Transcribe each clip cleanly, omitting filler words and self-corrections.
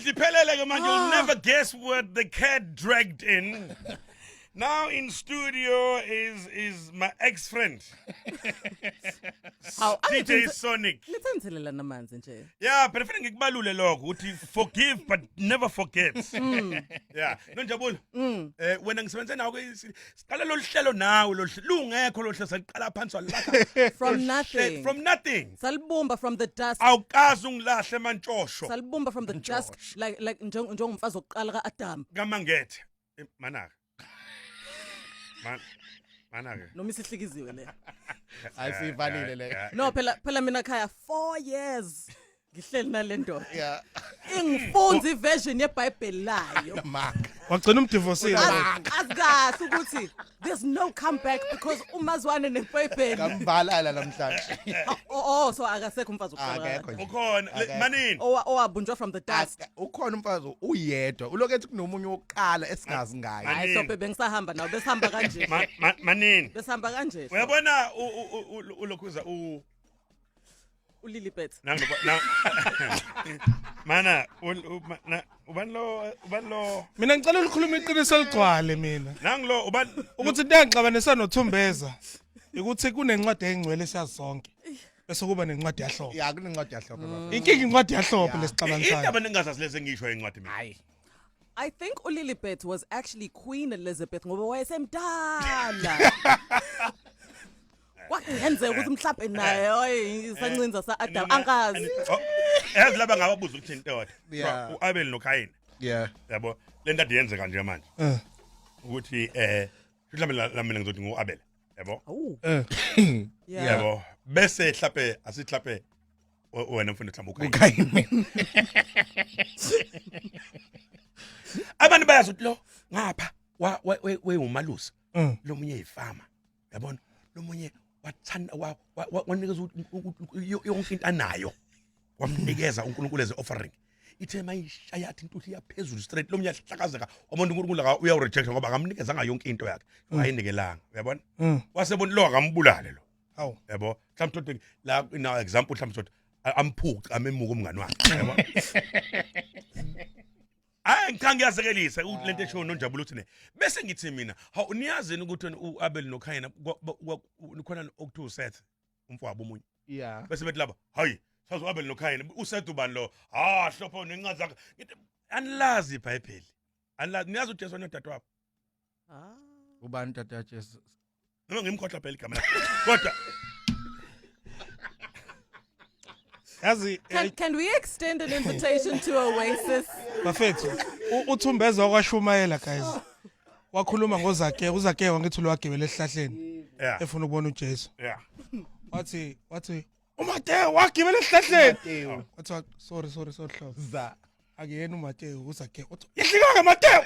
You'll never guess what the cat dragged in. Now in studio is my ex-friend. DJ Sonic. Litsenzelela namanzi nje. Yeah, but kufanele ngikubalule lokho uthi forgive but never forget. Yeah, nonjabula. Wena ngisebenza nawe siqala lo hlelo nawe lo lungekho lo hlelo saqala phansi walaka. From nothing. From nothing. Salibumba from the dust. Awukazi ungilahle mantshosho. Salibumba from the dust like njengomfazi oqala kaAdam. Kamangethe. Manaka. Manake Noma isihlikiziwe le. Ayisivalile le. No phela mina khaya 4 years ngihleli nalento. Yeah. Ingifunza iversion yeBhayibheli layo. Wagcina umdivorceile. Asikahle ukuthi there's no comeback because umazwane neBhayibheli. Kambalala namhlanje. Oh so akasekho umfazi oqala. ukhona manini owabunjwa from the dust. Ukhona umfazi uyedwa ulokethu kunomunye oqala esingazi ngayo. Hayi hlophe bengisahamba nawo besihamba kanje. Manini Besihamba kanje. uyabona ulokhuza uLilibet. Mana ubanlo Mina ngicela ukukhuluma iqiniso eligcwale mina. nangilo Ukuthi ndiyangixabanisa noThumbeza ukuthi kunencwadi engcwele esiyazonke. Bese kuba nencwadi yahlobo. Ya kunencwadi yahlobo. Inkinga incwadi yahlobo lesixabanisayo. indaba ningazazi lese ngisho incwadi mina. Hayi. I think uLilibet was actually Queen Elizabeth ngoba wayesemdala. Kwakungenzeka ukuthi mhlawumbe naye oyisancinza saAdam angazi. Yazi laba ngababuza ukuthi intoda. Yeah. uAbel noKayini. Yeah. Yabo le nto yenzeka nje manje. Ukuthi mhlawumbe la mina ngizothi nguAbel. Yabo. Oh. Yeah. Yabo. Bese mhlawumbe asihlaphe wena mfundisi mhlawumbe Ukayini. Abantu bayazi ukuthi lo ngapha we umalusi. Lo munye ifama. Yabona? Lo munye wathanda wanikeza yonke into anayo. Wamnikeza uNkulunkulu eze offering. Ithe mayishaya athi intuthi yaphezulu straight lo munye ahlakazeka umuntu uNkulunkulu la uya reject ngoba akamnikezanga yonke into yakhe. Ayinikelanga. Uyabona? Wasebona lo akambulale lo. Hawu. Yabo? Mhlawumbe la ina example mhlawumbe amphuqa amemuka umngani wakhe. Yabo? Ngicanga yasekelisa lento esho nonjabula uthi ne bese ngithi mina hawu niyazini ukuthi uAbel noKayini khona okuthiwa uSeth umfowabo omunye Yeah. bese bethi laba hayi sazi uAbel noKayini uSeth ubani lo hlopho nencwadi zakhe ngithi anilazi iBhayibheli anilazi niyazi uJesu nodadewabo Ubani tata Jesus? noma ngimkhohla phela igama lakhe kodwa Yazi Can we extend an invitation to Oasis? bafethu uThumbeza wakwashumayela guys. Wakhuluma ngozake uzake wangithi lo wagibela esihlahleni yeah efuna ukubona uJesu. yeah Wathi uMateo wagibela esihlahleni. Wathi sorry hlobo. Za. Akuyena uMateo uzake. Uthi yehlika Mateo.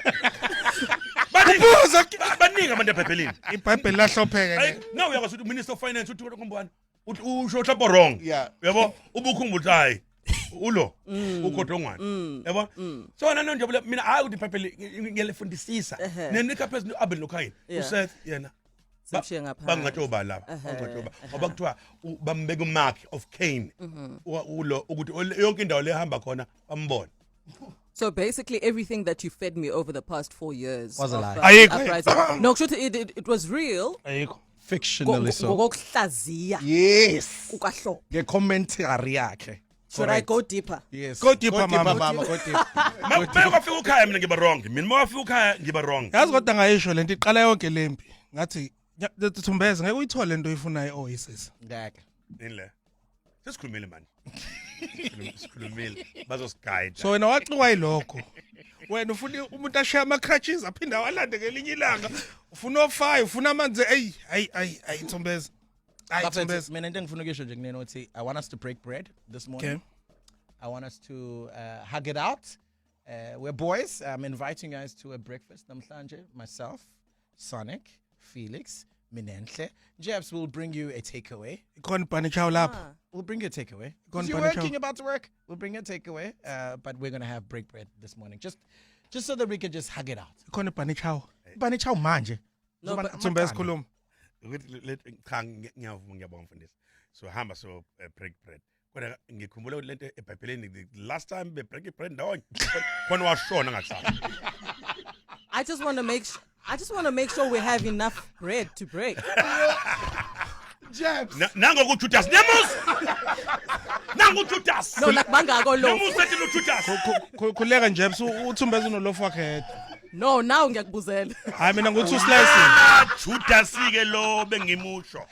baningi abantu eBhayibhelini iBhayibheli lahlopheke Hey, ke. now uyakwazi ukuthi minister of finance uthi ngombani uthi usho hlapho wrong. Yeah. Yabo ubukhumbula ukuthi hayi ulo ukhodongwane. Yabo? So nana nje mina hayi ukuthi iBhayibheli ngiyalifundisisa. Nenika phezulu uAbel noKayini. Yeah. uSeth yena. Simshiye ngapha. Bangatshoba lapha. Bangatshoba. Ngoba kuthiwa bambeka umark of Cain. Ulo ukuthi yonke indawo lehamba khona bambona. So basically everything that you fed me over the past 4 years Was a of, lie. Ayikho. uprising. No, it was real. Ayikho. Fictionally so. Ngokuhlaziya Yes. ukahlo. Nge-commentary yakhe. Should I go deeper? Yes. Go deeper, mama. Go deeper. Mawafika ukhaya mina ngiba wrong. Mina mawafika ukhaya ngiba wrong. Yazi kodwa ngayisho lento iqala yonke lempi. Ngathi Thumbeza ngeke uyithole lento oyifunayo Oasis. Ngeke. Inle. Sesikhulumile manje. Sikhulumile. Bazosigayida. So wena waxikwa yilokho. Wena ufuna umuntu ashaya ama crutches aphinda walande ngelinye ilanga. Ufuna ofaya, ufuna amanzi ay Thumbeza. Ay Thumbeza. Mina into engifuna ukuyisho nje kunena uthi I want us to break bread this morning. Okay. I want us to hug it out. We're boys. I'm inviting you guys to a breakfast namhlanje. Myself, Sonic, Felix, Minenhle. Jebs will bring you a takeaway. Ikhona ibhani chawo lapha. We'll bring you a takeaway. Go on, If you're Panichao. working, about to work, we'll bring you a takeaway. But we're gonna have break bread this morning, just so that we can just hug it out. Ikhona ibhani chawo. Panichao manje. No, but Thumbeza khuluma. Ukuthi cha ngiyavuma ngiyabonga mfundisi. So hamba so break bread. kodwa ngikhumbula ukuthi lento eBhayibhelini the last time be break bread ndawonye khona washona ngakusasa. I just want to make sure we have enough bread to break. Jabs. Nango ku Judas Nemus. Nango Judas. No, nakubangako lo. Nemus ethi no Judas. Khuleka nje uthumbeza unolofu wakhe yedwa. No, now ngiyakubuzela. Hayi mina nguthi uslicing. Judas ke lo bengimusho.